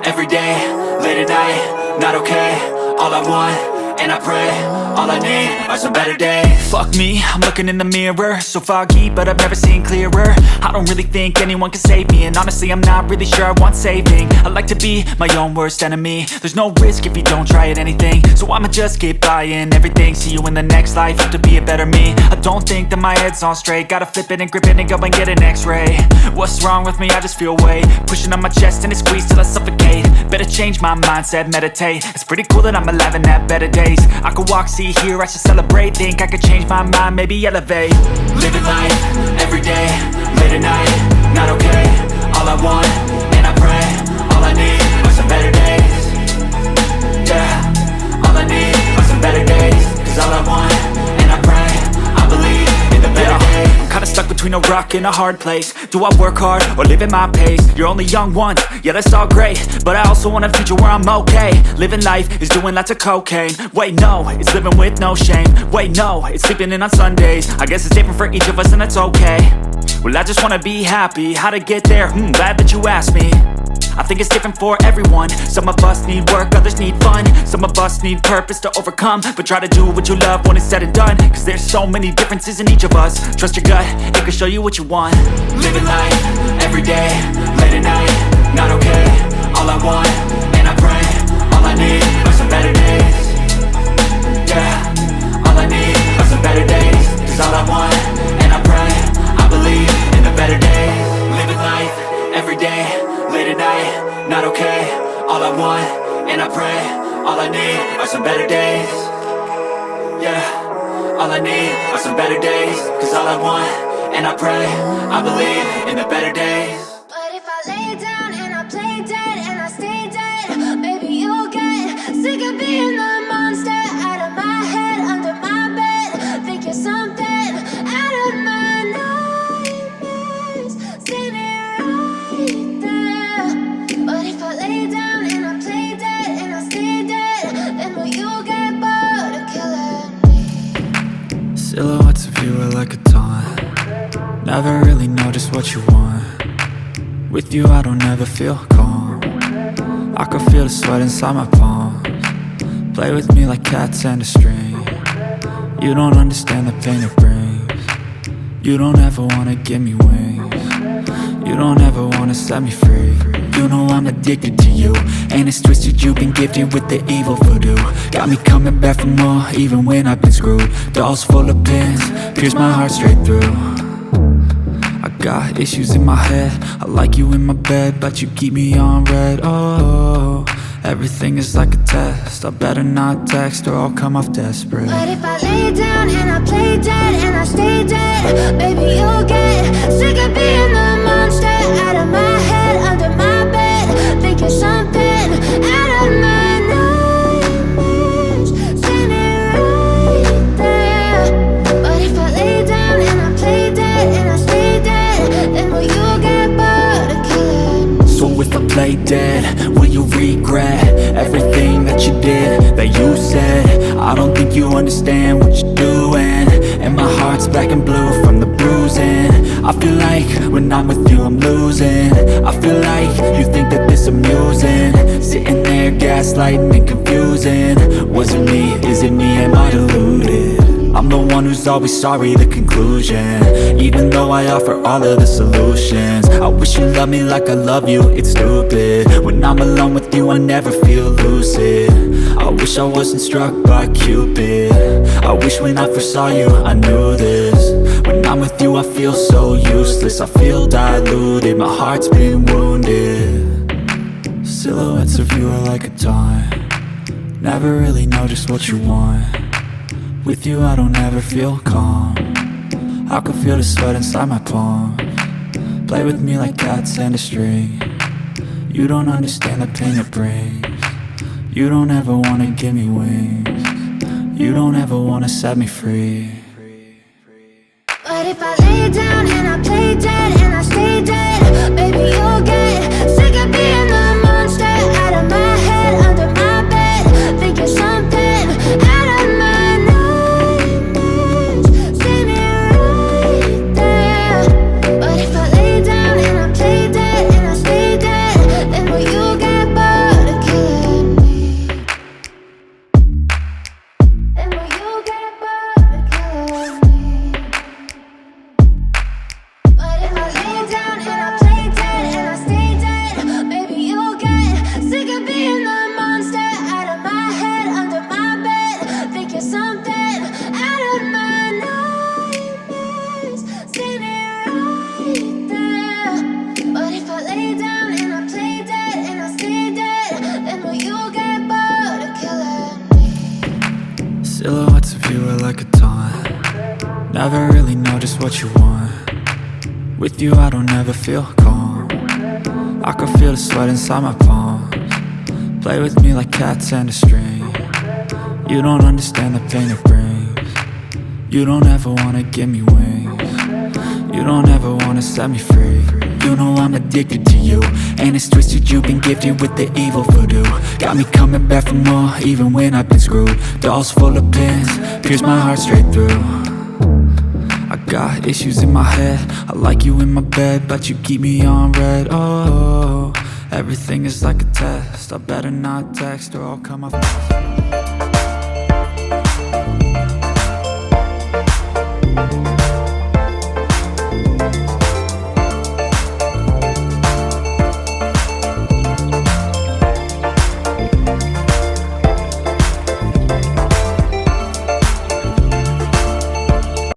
every day, late at night, not okay. All I want, and I pray, all I need are some better days. Fuck me, I'm looking in the mirror, so foggy, but I've never seen clearer. I don't really think anyone can save me, and honestly I'm not really sure I want saving. I like to be my own worst enemy. There's no risk if you don't try at anything, so I'ma just keep buying everything. See you in the next life, have to be a better me. I don't think that my head's on straight, gotta flip it and grip it and go and get an x-ray. What's wrong with me? I just feel weight pushing on my chest and it squeezes till I suffocate. Better change my mindset, meditate. It's pretty cool that I'm alive and have better days. I could walk, see, hear, I should celebrate. Think I could change my mind, maybe elevate. Living life, every day, late at night, not okay. All I want, and I pray, all I need are some better days. Yeah, all I need are some better days. Cause all I want, and I pray, I believe in the better days. I'm kinda stuck between a rock and a hard place. Do I work hard or live at my pace? You're only young once, yeah that's all great, but I also want a future where I'm okay. Living life is doing lots of cocaine. Wait no, it's living with no shame. Wait no, it's sleeping in on Sundays. I guess it's different for each of us and that's okay. Well I just wanna be happy, how to get there? Glad that you asked me. I think it's different for everyone. Some of us need work, others need fun. Some of us need purpose to overcome. But try to do what you love when it's said and done. Cause there's so many differences in each of us. Trust your gut, it can show you what you want. Living life, every day, late at night, not okay. All I want, and I pray, all I need are some better days. Yeah, all I need are some better days. Cause all I want, and I pray, I believe in the better days. Living life, every day, late at night, not okay. All I want, and I pray, all I need are some better days. Yeah, all I need are some better days. Cause all I want, and I pray, I believe in the better days. But if I lay down and I play dead and I stay dead, maybe you'll get sick of being the monster out of my head, under my bed. Think you're something out of my nightmares, standing right there. But if I lay down and I play dead and I stay dead, then will you get bored of killing me? Silhouettes of you are like a taunt. Never really know just what you want. With you I don't ever feel calm. I can feel the sweat inside my palms. Play with me like cats and a string. You don't understand the pain it brings. You don't ever wanna give me wings. You don't ever wanna set me free. You know I'm addicted to you, and it's twisted, you've been gifted with the evil voodoo. Got me coming back for more, even when I've been screwed. Dolls full of pins, pierce my heart straight through. I got issues in my head, I like you in my bed, but you keep me on red. Oh, everything is like a test, I better not text or I'll come off desperate. But if I lay down and I play dead and I stay dead, maybe you'll get sick of being the monster out of my head, under my bed. Think you're something out of my nightmares, standing right there. But if I lay down and I play dead and I stay dead, then will you get bored of killing me? So if I play dead, will you regret everything that you did, that you said? I don't think you understand what you're doing, and my heart's black and blue from the bruising. I feel like when I'm with you I'm losing. I feel like you think that this amusing, sitting there gaslighting and confusing. Was it me? Is it me? Am I deluded? I'm the one who's always sorry, the conclusion. Even though I offer all of the solutions, I wish you loved me like I love you, it's stupid. When I'm alone with you I never feel lucid. I wish I wasn't struck by Cupid. I wish when I first saw you I knew this. When I'm with you I feel so useless, I feel diluted, my heart's been wounded. Silhouettes of you are like a taunt. Never really know just what you want. With you I don't ever feel calm. I can feel the sweat inside my palms. Play with me like cats and a string. You don't understand the pain it brings. You don't ever wanna give me wings. You don't ever wanna set me free. But if I lay down and I play dead and I stay dead, maybe you'll get sick of being the monster out of my head, under my bed. Think you're something out of my nightmares, standing right there. But if I lay down and I play dead and I stay dead, then will you get bored? never really know just what you want. With you I don't ever feel calm. I can feel the sweat inside my palms. Play with me like cats and a string. You don't understand the pain it brings. You don't ever wanna give me wings. You don't ever wanna set me free. You know I'm addicted to you, and it's twisted, you've been gifted with the evil voodoo. Got me coming back for more, even when I've been screwed. Dolls full of pins, pierce my heart straight through. I got issues in my head, I like you in my bed, but you keep me on red. Oh, everything is like a test, I better not text or I'll come off.